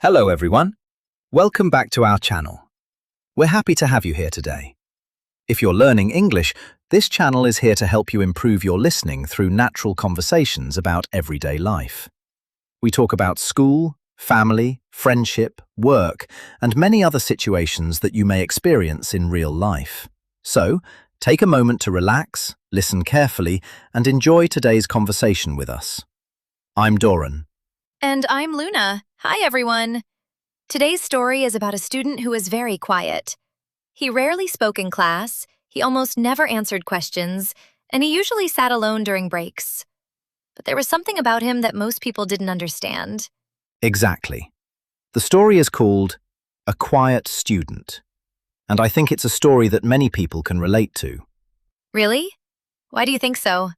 Hello everyone, welcome back to our channel. We're happy to have you here today. If you're learning English, this channel is here to help you improve your listening through natural conversations about everyday life. We talk about school, family, friendship, work, and many other situations that you may experience in real life. So, take a moment to relax, listen carefully, and enjoy today's conversation with us. I'm Doran. And I'm Luna. Hi, everyone. Today's story is about a student who is very quiet. He rarely spoke in class, he almost never answered questions, and he usually sat alone during breaks. But there was something about him that most people didn't understand. Exactly. The story is called A Quiet Student, and I think it's a story that many people can relate to. Really? Why do you think so?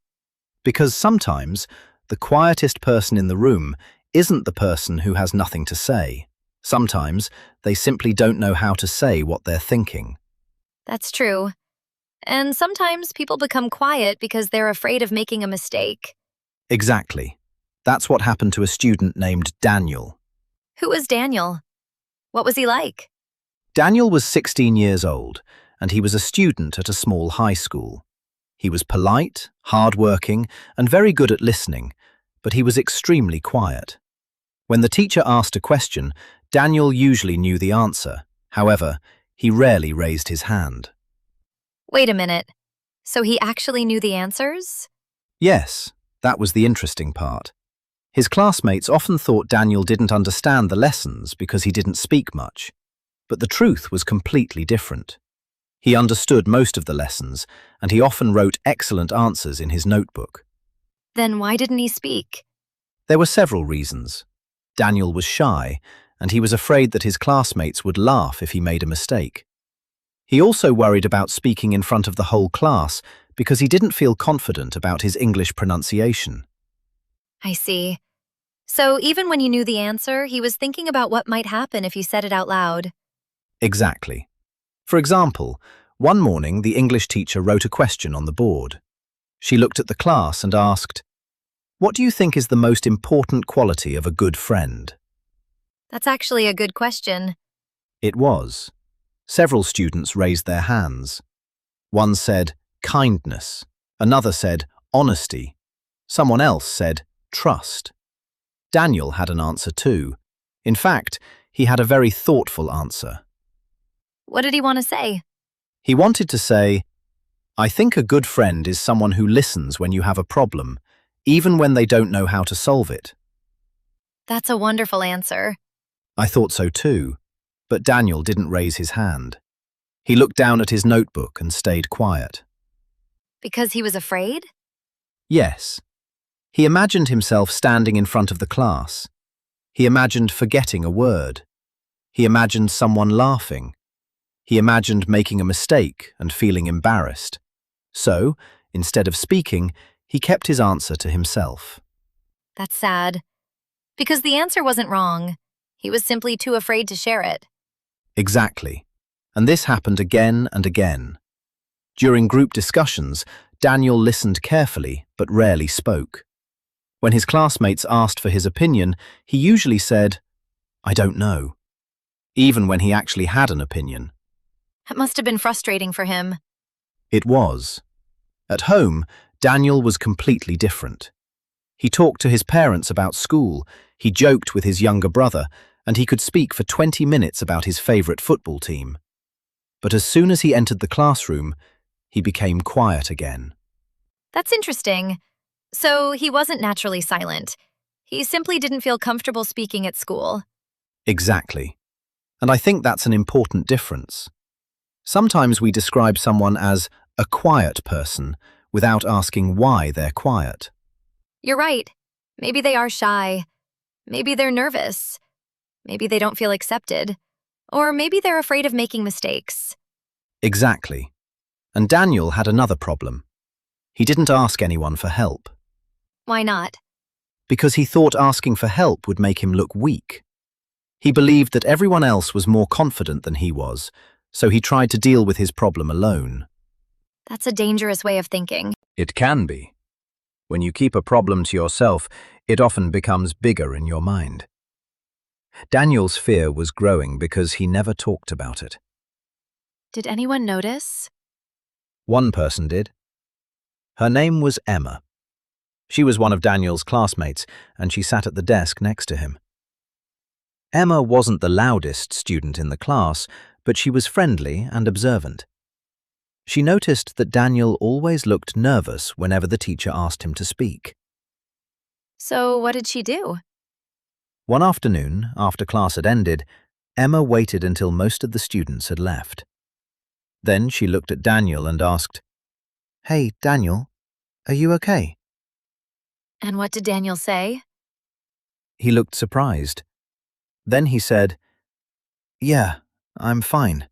Because sometimes the quietest person in the room isn't the person who has nothing to say. Sometimes they simply don't know how to say what they're thinking. That's true. And sometimes people become quiet because they're afraid of making a mistake. Exactly. That's what happened to a student named Daniel. Who was Daniel? What was he like? Daniel was 16 years old, and he was a student at a small high school. He was polite, hardworking, and very good at listening, but he was extremely quiet. When the teacher asked a question, Daniel usually knew the answer. However, he rarely raised his hand. Wait a minute. So he actually knew the answers? Yes, that was the interesting part. His classmates often thought Daniel didn't understand the lessons because he didn't speak much. But the truth was completely different. He understood most of the lessons, and he often wrote excellent answers in his notebook. Then why didn't he speak? There were several reasons. Daniel was shy, and he was afraid that his classmates would laugh if he made a mistake. He also worried about speaking in front of the whole class because he didn't feel confident about his English pronunciation. I see. So even when you knew the answer, he was thinking about what might happen if you said it out loud. Exactly. For example, one morning the English teacher wrote a question on the board. She looked at the class and asked, "What do you think is the most important quality of a good friend?" That's actually a good question. It was. Several students raised their hands. One said, kindness. Another said, honesty. Someone else said, trust. Daniel had an answer too. In fact, he had a very thoughtful answer. What did he want to say? He wanted to say, "I think a good friend is someone who listens when you have a problem, even when they don't know how to solve it." That's a wonderful answer. I thought so too, but Daniel didn't raise his hand. He looked down at his notebook and stayed quiet. Because he was afraid? Yes. He imagined himself standing in front of the class. He imagined forgetting a word. He imagined someone laughing. He imagined making a mistake and feeling embarrassed. So, instead of speaking, he kept his answer to himself. That's sad. Because the answer wasn't wrong. He was simply too afraid to share it. Exactly. And this happened again and again. During group discussions, Daniel listened carefully but rarely spoke. When his classmates asked for his opinion, he usually said, "I don't know," even when he actually had an opinion. That must have been frustrating for him. It was. At home, Daniel was completely different. He talked to his parents about school, he joked with his younger brother, and he could speak for 20 minutes about his favorite football team. But as soon as he entered the classroom, he became quiet again. That's interesting. So he wasn't naturally silent. He simply didn't feel comfortable speaking at school. Exactly. And I think that's an important difference. Sometimes we describe someone as a quiet person without asking why they're quiet. You're right. Maybe they are shy. Maybe they're nervous. Maybe they don't feel accepted. Or maybe they're afraid of making mistakes. Exactly. And Daniel had another problem. He didn't ask anyone for help. Why not? Because he thought asking for help would make him look weak. He believed that everyone else was more confident than he was, so he tried to deal with his problem alone. That's a dangerous way of thinking. It can be. When you keep a problem to yourself, it often becomes bigger in your mind. Daniel's fear was growing because he never talked about it. Did anyone notice? One person did. Her name was Emma. She was one of Daniel's classmates, and she sat at the desk next to him. Emma wasn't the loudest student in the class, but she was friendly and observant. She noticed that Daniel always looked nervous whenever the teacher asked him to speak. So what did she do? One afternoon, after class had ended, Emma waited until most of the students had left. Then she looked at Daniel and asked, "Hey, Daniel, are you okay?" And what did Daniel say? He looked surprised. Then he said, "Yeah, I'm fine."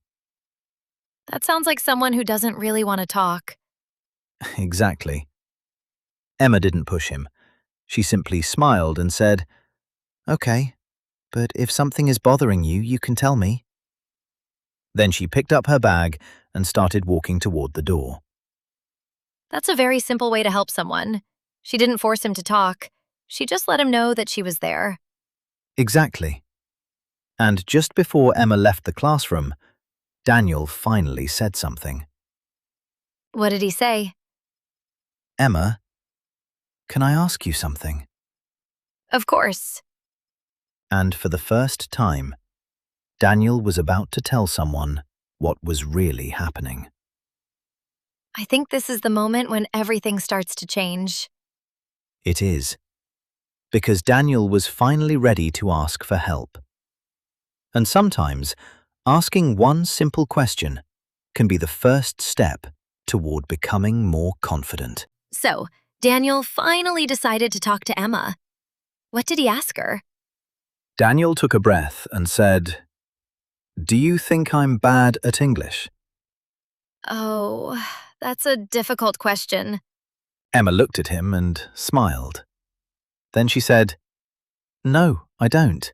That sounds like someone who doesn't really want to talk. Exactly. Emma didn't push him. She simply smiled and said, "Okay, but if something is bothering you, you can tell me." Then she picked up her bag and started walking toward the door. That's a very simple way to help someone. She didn't force him to talk. She just let him know that she was there. Exactly. And just before Emma left the classroom, Daniel finally said something. What did he say? "Emma, can I ask you something?" Of course. And for the first time, Daniel was about to tell someone what was really happening. I think this is the moment when everything starts to change. It is. Because Daniel was finally ready to ask for help. And sometimes, asking one simple question can be the first step toward becoming more confident. So, Daniel finally decided to talk to Emma. What did he ask her? Daniel took a breath and said, "Do you think I'm bad at English?" Oh, that's a difficult question. Emma looked at him and smiled. Then she said, "No, I don't."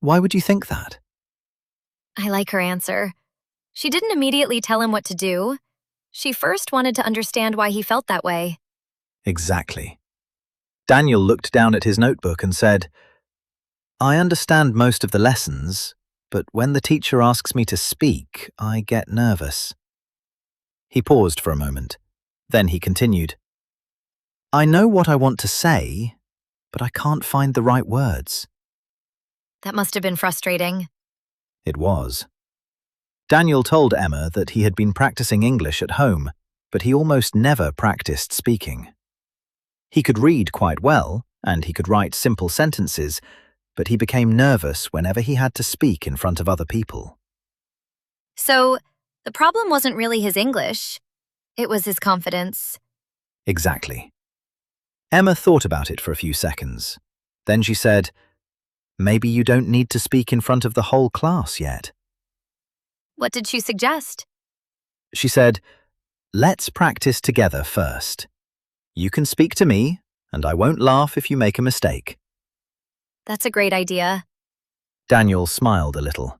"Why would you think that?" I like her answer. She didn't immediately tell him what to do. She first wanted to understand why he felt that way. Exactly. Daniel looked down at his notebook and said, "I understand most of the lessons, but when the teacher asks me to speak, I get nervous." He paused for a moment. Then he continued, "I know what I want to say, but I can't find the right words." That must have been frustrating. It was. Daniel told Emma that he had been practicing English at home, but he almost never practiced speaking. He could read quite well, and he could write simple sentences, but he became nervous whenever he had to speak in front of other people. So, the problem wasn't really his English. It was his confidence. Exactly. Emma thought about it for a few seconds. Then she said, "Maybe you don't need to speak in front of the whole class yet." What did she suggest? She said, "Let's practice together first. You can speak to me, and I won't laugh if you make a mistake." That's a great idea. Daniel smiled a little.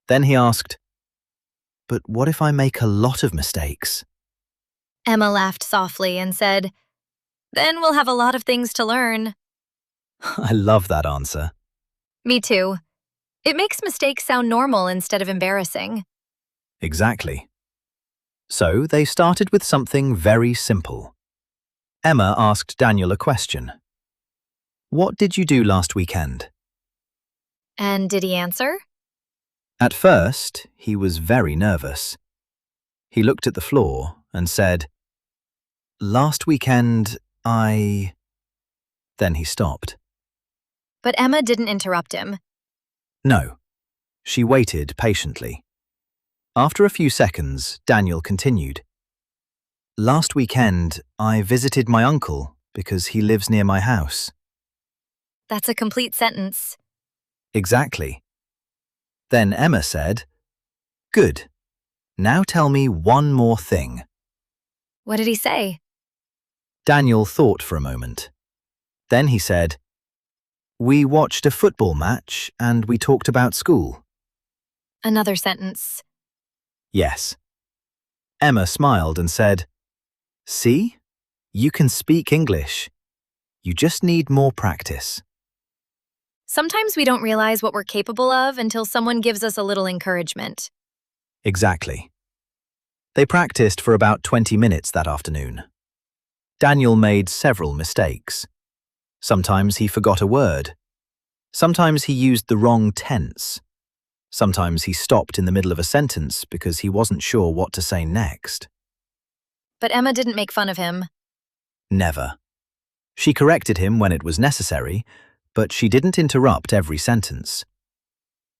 Then he asked, "But what if I make a lot of mistakes?" Emma laughed softly and said, "Then we'll have a lot of things to learn." I love that answer. Me too. It makes mistakes sound normal instead of embarrassing. Exactly. So they started with something very simple. Emma asked Daniel a question. "What did you do last weekend?" And did he answer? At first, he was very nervous. He looked at the floor and said, "Last weekend, I..." Then he stopped. But Emma didn't interrupt him. No. She waited patiently. After a few seconds, Daniel continued. "Last weekend, I visited my uncle because he lives near my house." That's a complete sentence. Exactly. Then Emma said, "Good. Now tell me one more thing." What did he say? Daniel thought for a moment. Then he said, "We watched a football match and we talked about school." Another sentence. Yes. Emma smiled and said, "See? You can speak English. You just need more practice." Sometimes we don't realize what we're capable of until someone gives us a little encouragement. Exactly. They practiced for about 20 minutes that afternoon. Daniel made several mistakes. Sometimes he forgot a word. Sometimes he used the wrong tense. Sometimes he stopped in the middle of a sentence because he wasn't sure what to say next. But Emma didn't make fun of him. Never. She corrected him when it was necessary, but she didn't interrupt every sentence.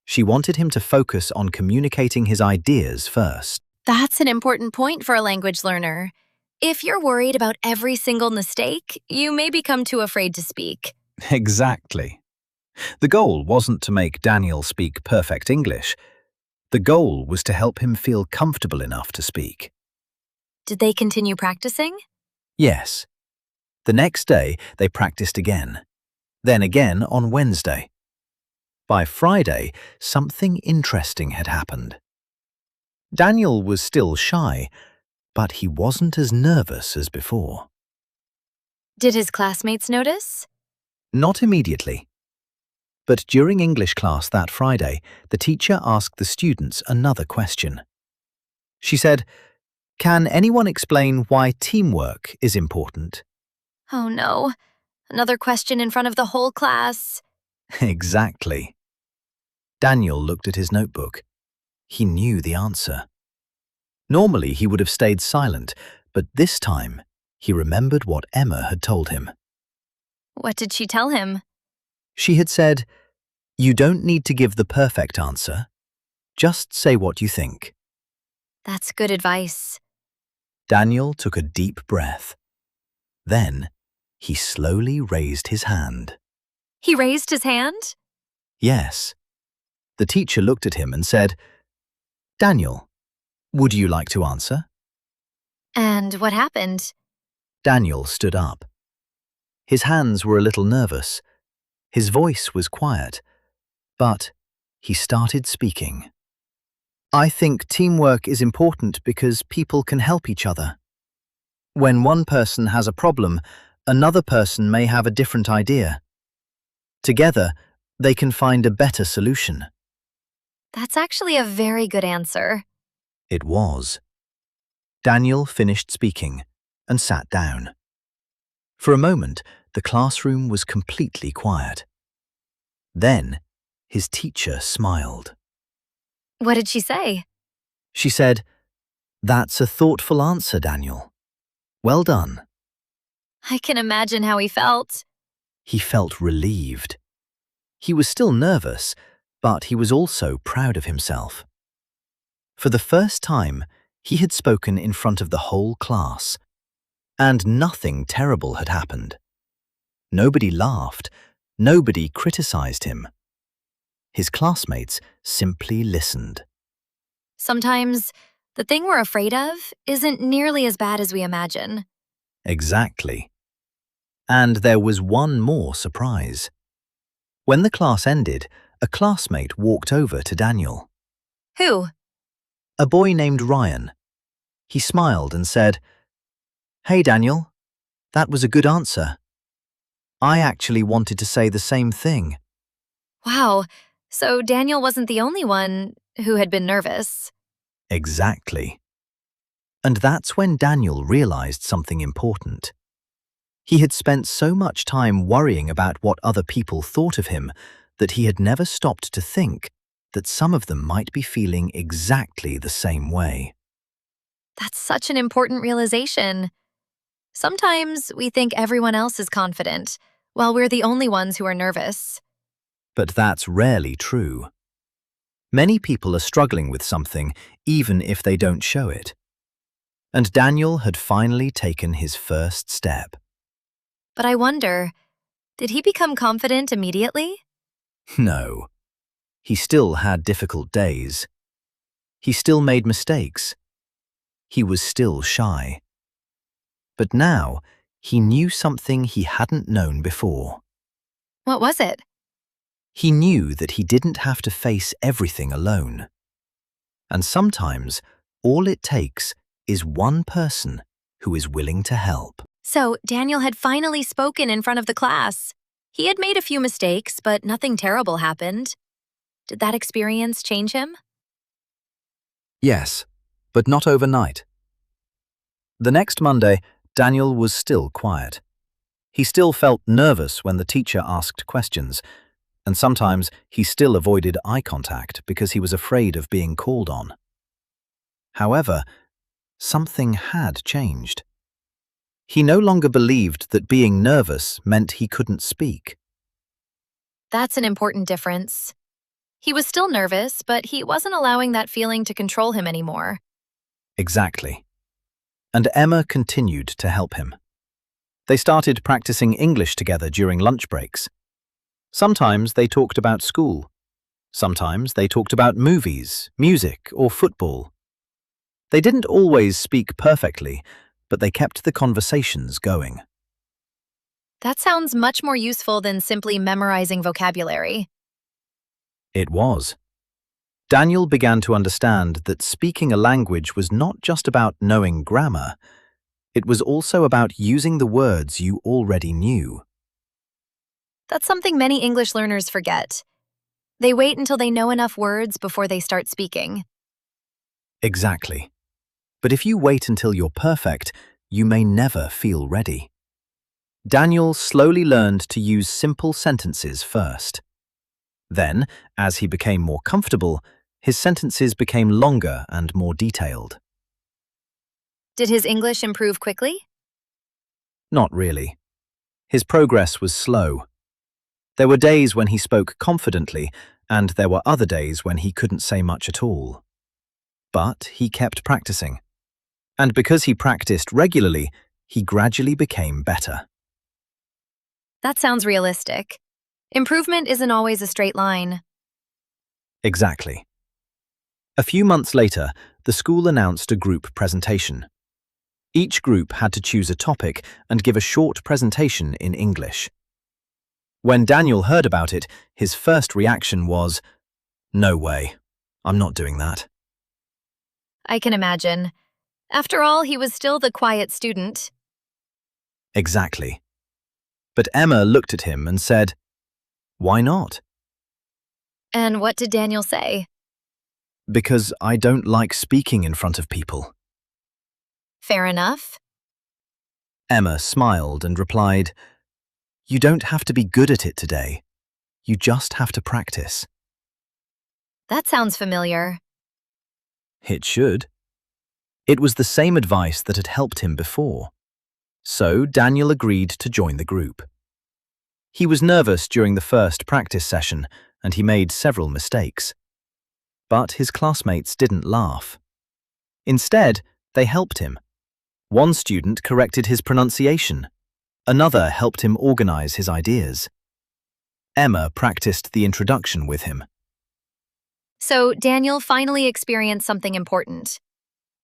She wanted him to focus on communicating his ideas first. That's an important point for a language learner. If you're worried about every single mistake, you may become too afraid to speak. Exactly. The goal wasn't to make Daniel speak perfect English. The goal was to help him feel comfortable enough to speak. Did they continue practicing? Yes. The next day, they practiced again. Then again on Wednesday. By Friday, something interesting had happened. Daniel was still shy, but he wasn't as nervous as before. Did his classmates notice? Not immediately. But during English class that Friday, the teacher asked the students another question. She said, "Can anyone explain why teamwork is important?" Oh no, another question in front of the whole class. Exactly. Daniel looked at his notebook. He knew the answer. Normally, he would have stayed silent, but this time, he remembered what Emma had told him. What did she tell him? She had said, "You don't need to give the perfect answer. Just say what you think." That's good advice. Daniel took a deep breath. Then, he slowly raised his hand. He raised his hand? Yes. The teacher looked at him and said, "Daniel, would you like to answer?" And what happened? Daniel stood up. His hands were a little nervous. His voice was quiet, but he started speaking. "I think teamwork is important because people can help each other. When one person has a problem, another person may have a different idea. Together, they can find a better solution." That's actually a very good answer. It was. Daniel finished speaking and sat down. For a moment, the classroom was completely quiet. Then, his teacher smiled. What did she say? She said, "That's a thoughtful answer, Daniel. Well done." I can imagine how he felt. He felt relieved. He was still nervous, but he was also proud of himself. For the first time, he had spoken in front of the whole class, and nothing terrible had happened. Nobody laughed, nobody criticized him. His classmates simply listened. Sometimes, the thing we're afraid of isn't nearly as bad as we imagine. Exactly. And there was one more surprise. When the class ended, a classmate walked over to Daniel. Who? A boy named Ryan. He smiled and said, "Hey, Daniel, that was a good answer. I actually wanted to say the same thing." Wow, so Daniel wasn't the only one who had been nervous. Exactly. And that's when Daniel realized something important. He had spent so much time worrying about what other people thought of him that he had never stopped to think that some of them might be feeling exactly the same way. That's such an important realization. Sometimes we think everyone else is confident, while we're the only ones who are nervous. But that's rarely true. Many people are struggling with something, even if they don't show it. And Daniel had finally taken his first step. But I wonder, did he become confident immediately? No. He still had difficult days. He still made mistakes. He was still shy. But now, he knew something he hadn't known before. What was it? He knew that he didn't have to face everything alone. And sometimes, all it takes is one person who is willing to help. So Daniel had finally spoken in front of the class. He had made a few mistakes, but nothing terrible happened. Did that experience change him? Yes, but not overnight. The next Monday, Daniel was still quiet. He still felt nervous when the teacher asked questions, and sometimes he still avoided eye contact because he was afraid of being called on. However, something had changed. He no longer believed that being nervous meant he couldn't speak. That's an important difference. He was still nervous, but he wasn't allowing that feeling to control him anymore. Exactly. And Emma continued to help him. They started practicing English together during lunch breaks. Sometimes they talked about school. Sometimes they talked about movies, music, or football. They didn't always speak perfectly, but they kept the conversations going. That sounds much more useful than simply memorizing vocabulary. It was. Daniel began to understand that speaking a language was not just about knowing grammar, it was also about using the words you already knew. That's something many English learners forget. They wait until they know enough words before they start speaking. Exactly. But if you wait until you're perfect, you may never feel ready. Daniel slowly learned to use simple sentences first. Then, as he became more comfortable, his sentences became longer and more detailed. Did his English improve quickly? Not really. His progress was slow. There were days when he spoke confidently, and there were other days when he couldn't say much at all. But he kept practicing. And because he practiced regularly, he gradually became better. That sounds realistic. Improvement isn't always a straight line. Exactly. A few months later, the school announced a group presentation. Each group had to choose a topic and give a short presentation in English. When Daniel heard about it, his first reaction was, "No way, I'm not doing that." I can imagine. After all, he was still the quiet student. Exactly. But Emma looked at him and said, "Why not?" And what did Daniel say? "Because I don't like speaking in front of people." Fair enough. Emma smiled and replied, "You don't have to be good at it today. You just have to practice." That sounds familiar. It should. It was the same advice that had helped him before. So Daniel agreed to join the group. He was nervous during the first practice session, and he made several mistakes. But his classmates didn't laugh. Instead, they helped him. One student corrected his pronunciation. Another helped him organize his ideas. Emma practiced the introduction with him. So Daniel finally experienced something important.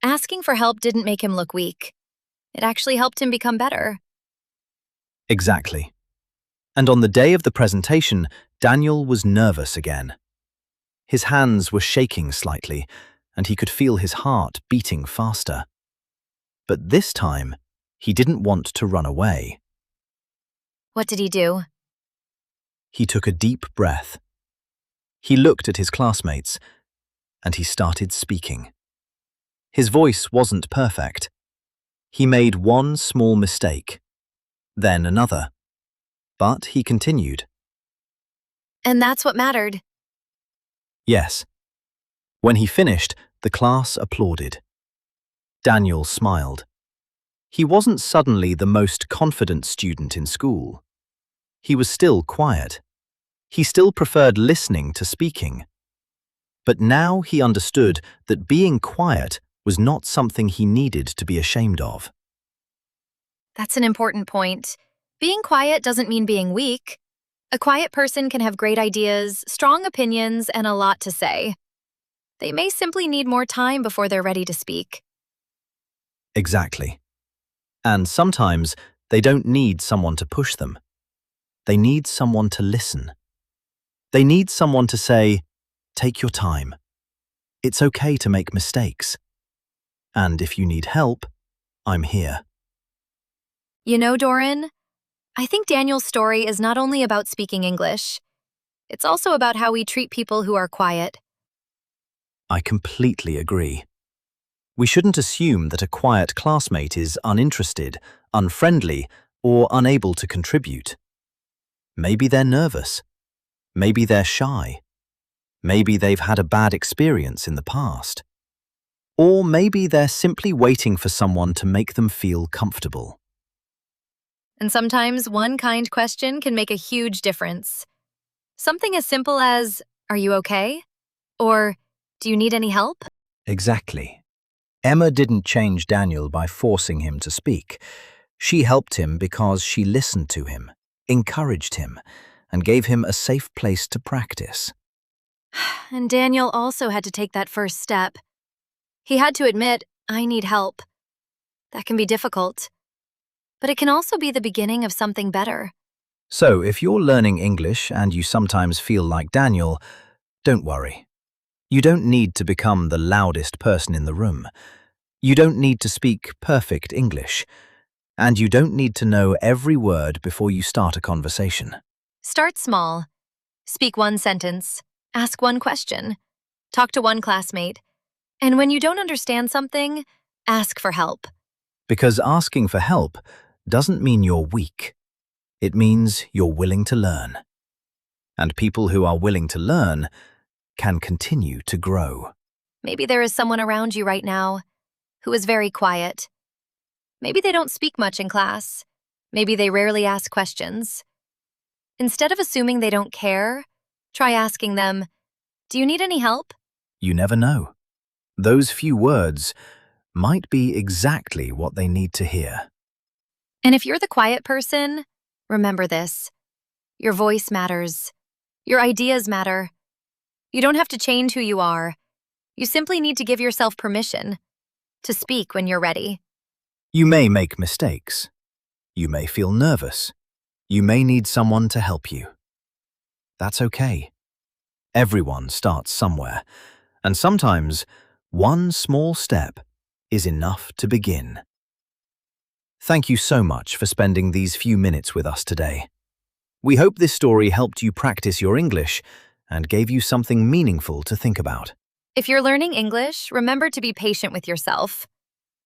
Asking for help didn't make him look weak. It actually helped him become better. Exactly. And on the day of the presentation, Daniel was nervous again. His hands were shaking slightly, and he could feel his heart beating faster. But this time, he didn't want to run away. What did he do? He took a deep breath. He looked at his classmates, and he started speaking. His voice wasn't perfect. He made one small mistake, then another. But he continued. And that's what mattered. Yes. When he finished, the class applauded. Daniel smiled. He wasn't suddenly the most confident student in school. He was still quiet. He still preferred listening to speaking. But now he understood that being quiet was not something he needed to be ashamed of. That's an important point. Being quiet doesn't mean being weak. A quiet person can have great ideas, strong opinions, and a lot to say. They may simply need more time before they're ready to speak. Exactly. And sometimes they don't need someone to push them. They need someone to listen. They need someone to say, "Take your time. It's okay to make mistakes. And if you need help, I'm here." You know, Doran, I think Daniel's story is not only about speaking English, it's also about how we treat people who are quiet. I completely agree. We shouldn't assume that a quiet classmate is uninterested, unfriendly, or unable to contribute. Maybe they're nervous. Maybe they're shy. Maybe they've had a bad experience in the past. Or maybe they're simply waiting for someone to make them feel comfortable. And sometimes one kind question can make a huge difference. Something as simple as, "Are you okay?" Or, "Do you need any help?" Exactly. Emma didn't change Daniel by forcing him to speak. She helped him because she listened to him, encouraged him, and gave him a safe place to practice. And Daniel also had to take that first step. He had to admit, "I need help." That can be difficult, but it can also be the beginning of something better. So, if you're learning English and you sometimes feel like Daniel, don't worry. You don't need to become the loudest person in the room. You don't need to speak perfect English. And you don't need to know every word before you start a conversation. Start small. Speak one sentence. Ask one question. Talk to one classmate. And when you don't understand something, ask for help. Because asking for help doesn't mean you're weak. It means you're willing to learn. And people who are willing to learn can continue to grow. Maybe there is someone around you right now who is very quiet. Maybe they don't speak much in class. Maybe they rarely ask questions. Instead of assuming they don't care, try asking them, "Do you need any help?" You never know. Those few words might be exactly what they need to hear. And if you're the quiet person, remember this. Your voice matters. Your ideas matter. You don't have to change who you are. You simply need to give yourself permission to speak when you're ready. You may make mistakes. You may feel nervous. You may need someone to help you. That's okay. Everyone starts somewhere, and sometimes one small step is enough to begin. Thank you so much for spending these few minutes with us today. We hope this story helped you practice your English and gave you something meaningful to think about. If you're learning English, remember to be patient with yourself.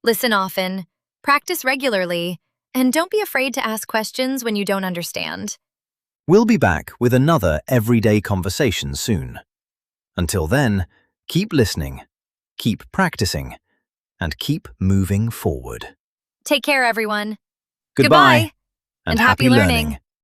Listen often, practice regularly, and don't be afraid to ask questions when you don't understand. We'll be back with another everyday conversation soon. Until then, keep listening, keep practicing, and keep moving forward. Take care, everyone. Goodbye, And happy learning.